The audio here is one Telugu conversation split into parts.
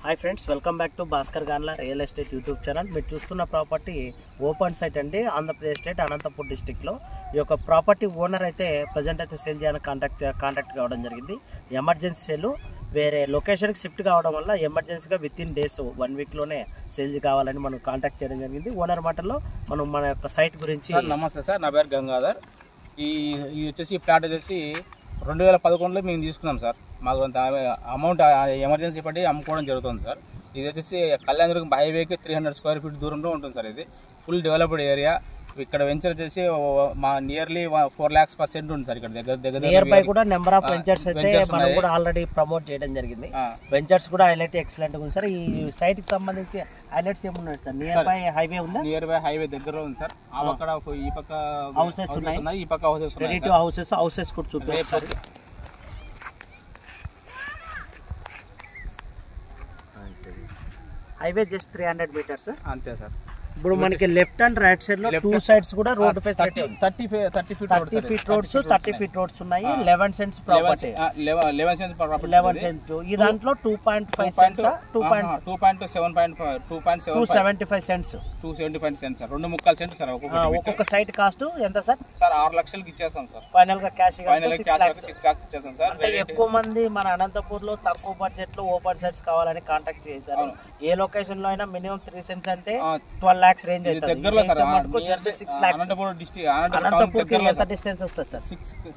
Hi friends, welcome back to Bhaskar గాన్ల రియల్ ఎస్టేట్ యూట్యూబ్ ఛానల్. మీరు చూస్తున్న ప్రాపర్టీ ఓపెన్ సైట్ అండి, ఆంధ్రప్రదేశ్ స్టేట్ అనంతపూర్ డిస్టిక్లో. ఈ యొక్క ప్రాపర్టీ ఓనర్ అయితే ప్రజెంట్ అయితే సేల్ చేయాలని కాంటాక్ట్ కావడం జరిగింది. ఎమర్జెన్సీ సేల్ వేరే లొకేషన్కి షిఫ్ట్ కావడం వల్ల ఎమర్జెన్సీగా విత్ ఇన్ డేస్ 1 వీక్లోనే సేల్ కావాలని మనం కాంటాక్ట్ చేయడం జరిగింది. ఓనర్ మాటల్లో మనం మన యొక్క సైట్ గురించి. నమస్తే సార్, నా పేరు గంగాధర్. ఈ వచ్చేసి ఈ ప్లాట్ వచ్చేసి 2011లో మేము తీసుకున్నాం సార్. మాకు అంత అమౌంట్ ఎమర్జెన్సీ పడి అమ్ముకోవడం జరుగుతుంది సార్. ఇది వచ్చేసి కళ్యాణదుర్గం హైవేకి 300 స్క్వేర్ ఫీట్ దూరంలో ఉంటుంది సార్. ఇది ఫుల్ డెవలప్డ్ ఏరియా. ఇక్కడ వెంచర్ వచ్చేసి మా నియర్లీ 4 lakhs per cent ఉంది సార్. ఇక్కడ దగ్గర నియర్ బై కూడా నెంబర్ ఆఫ్ వెంచర్స్ అయితే మనం కూడా ఆల్రెడీ ప్రమోట్ చేయడం జరిగింది. వెంచర్స్ కూడా హైలైట్ ఎక్సలెంట్ ఉంది సార్. ఈ సైట్ కి సంబంధించి హైలైట్స్ ఏమున్నాయి సార్? నియర్ బై హైవే ఉందా? నియర్ బై హైవే దగ్గర ఉంది సార్. ఆ పక్క ఈ పక్క హౌసెస్ ఉన్నాయి, ఈ పక్క హౌసెస్ ఉన్నాయి. రెడీ టు హౌసెస్ కూడా చూపించారు. హైవే జస్ట్ 300 మీటర్స్ అంతే సార్. ఇప్పుడు మనకి లెఫ్ట్ అండ్ రైట్ సైడ్ లో 2 sides కూడా road facility 30 feet roads 30 feet roads ఉన్నాయి. 11 cents property, 11 cents property. 11 cents. ఈ దాంట్లో 2.5 cents 2.75 cents 275 cents sir. 2.5 cents sir ఒక్కొక్క సైట్ కాస్ట్ ఎంత సార్? సార్ 6 లక్షలకి ఇచ్చేస్తాం సార్. ఫైనల్ గా క్యాష్ 6 lakhs ఇచ్చేస్తాం సార్. అంటే ఎక్కువ మంది మన అనంతపూర్ లో తక్కువ బడ్జెట్ లో ఓపెన్ సైట్స్ కావాలని కాంటాక్ట్ చేశారు. ఏ లొకేషన్ లో అయినా మినిమం 3 cents అంటే 12 lakhs రేంజ్ అవుతుంది. దగ్గరలో sir. Just 6 lakhs. Anantapur district Anantapur కి ఎంత డిస్టెన్స్ వస్తుంది సార్?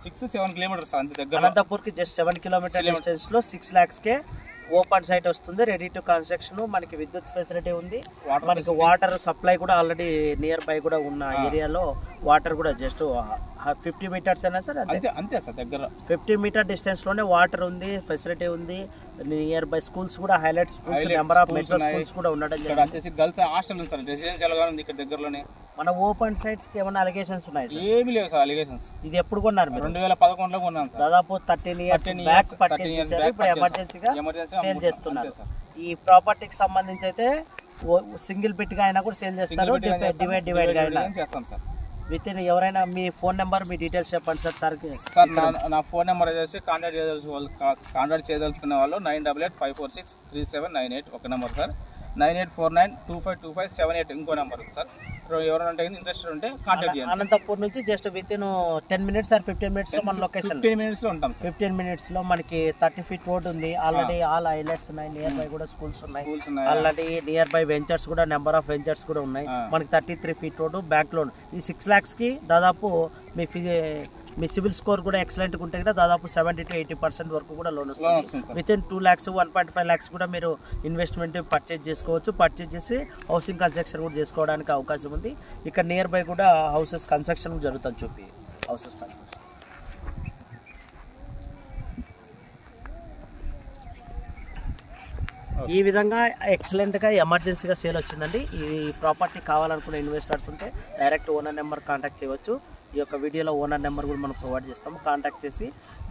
6-7 కిలోమీటర్స్ అంతే దగ్గర. అనంతపూర్ కి జస్ట్ 7 కిలోమీటర్ డిస్టెన్స్ లో 6 lakhs కే ఓపెన్ సైట్ వస్తుంది. Ready to construction. మనకి విద్యుత్ ఫెసిలిటీ ఉంది. మనకి వాటర్ సప్లై కూడా ఆల్రెడీ నియర్ బై కూడా ఉన్న ఏరియాలో వాటర్ కూడా జస్ట్ 50 మీటర్స్ అయినా సార్. అంతే సార్, దగ్గర 50 మీటర్ డిస్టెన్స్ లోనే వాటర్ ఉంది, ఫెసిలిటీ ఉంది. నియర్ బై స్కూల్స్ కూడా highlight schools, number of metro schools కూడా ఉండడం జరిగింది. గర్ల్స్ హాస్టల్ ఉంది సార్. రెసిడెన్షియల్ గా ఉంది ఇక్కడ దగ్గరలోనే. మన ఓపెన్ సైట్స్ కి ఏమైనా అలిగేషన్స్ ఉన్నాయి? ఏమీ లేవు సార్ అలిగేషన్స్. ఇది ఎప్పుడు కొన్నారు మీరు? 2011లో కొన్నాం సార్. దాదాపు 13 years బ్యాక్ పర్చేజ్ చేశారు. ఇప్పుడు ఎమర్జెన్సీగా సేల్ చేస్తున్నారు. ఈ ప్రాపర్టీకి సంబంధించి అయితే సింగిల్ బిట్ గా అయినా కూడా సేల్ చేస్తారు, డివైడ్ గా అయినా చేస్తాం సార్. విత్ ఇన్ ఎవరైనా మీ ఫోన్ నెంబర్, మీ డీటెయిల్స్ చెప్పండి సార్. సార్ నా ఫోన్ నెంబర్ వచ్చేసి కాంటాక్ట్ చేయదలుచుకునే వాళ్ళు 9855463798 ఒక నెంబర్ సార్. 9849252578 ఇంకో నెంబర్ సార్. ఎవరైనా ఇంట్రెస్టెడ్ ఉంటే కాంటాక్ట్ చేయండి. అనంతపూర్ నుంచి just within 10 minutes or 15 minutes లో మన లొకేషన్. 15 minutes లో ఉంటాం. 15 minutes లో మనకి 30 feet రోడ్ ఉంది. ఆల్రెడీ ఆల్ హైలైట్స్ ఉన్నాయి. నియర్ బై కూడా స్కూల్స్ ఉన్నాయి. ఆల్రెడీ నియర్ బై వెంచర్స్ కూడా నెంబర్ ఆఫ్ వెంచర్స్ కూడా ఉన్నాయి. మనకి 33 feet రోడ్, బ్యాక్ లోన్. ఈ 6 lakhs కి దాదాపు మీ సివిల్ స్కోర్ కూడా ఎక్సలెంట్ ఉంటే కదా దాదాపు 70 to 80% వరకు కూడా లోన్ వస్తుంది. విత్ ఇన్ 2 lakhs 1.5 lakhs కూడా మీరు ఇన్వెస్ట్మెంట్ పర్చేజ్ చేసుకోవచ్చు. పర్చేజ్ చేసి హౌసింగ్ కన్స్ట్రక్షన్ కూడా చేసుకోవడానికి అవకాశం ఉంది. ఇక్కడ నియర్ బై కూడా హౌసెస్ కన్స్ట్రక్షన్ జరుగుతుంది. చూపి హౌసెస్ కన్స్ట్రక్షన్. ఈ విధంగా ఎక్సలెంట్గా ఎమర్జెన్సీగా సేల్ వచ్చిందండి. ఈ ప్రాపర్టీ కావాలనుకునే ఇన్వెస్టర్స్ ఉంటే డైరెక్ట్ ఓనర్ నెంబర్ కాంటాక్ట్ చేయవచ్చు. ఈ యొక్క వీడియోలో ఓనర్ నెంబర్ కూడా మనం ప్రొవైడ్ చేస్తాము. కాంటాక్ట్ చేసి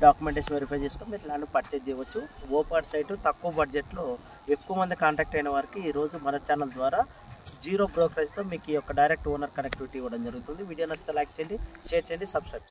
డాక్యుమెంటేషన్ వెరిఫై చేసుకొని మీరు ల్యాండ్ పర్చేజ్ చేయవచ్చు. ఓపెన్ సైట్ తక్కువ బడ్జెట్లో ఎక్కువ మంది కాంటాక్ట్ అయిన వారికి ఈరోజు మన ఛానల్ ద్వారా 0 బ్రోకరేజ్తో మీకు ఈ యొక్క డైరెక్ట్ ఓనర్ కనెక్టివిటీ ఇవ్వడం జరుగుతుంది. వీడియో నచ్చితే లైక్ చేయండి, షేర్ చేయండి, సబ్స్క్రైబ్ చేయండి.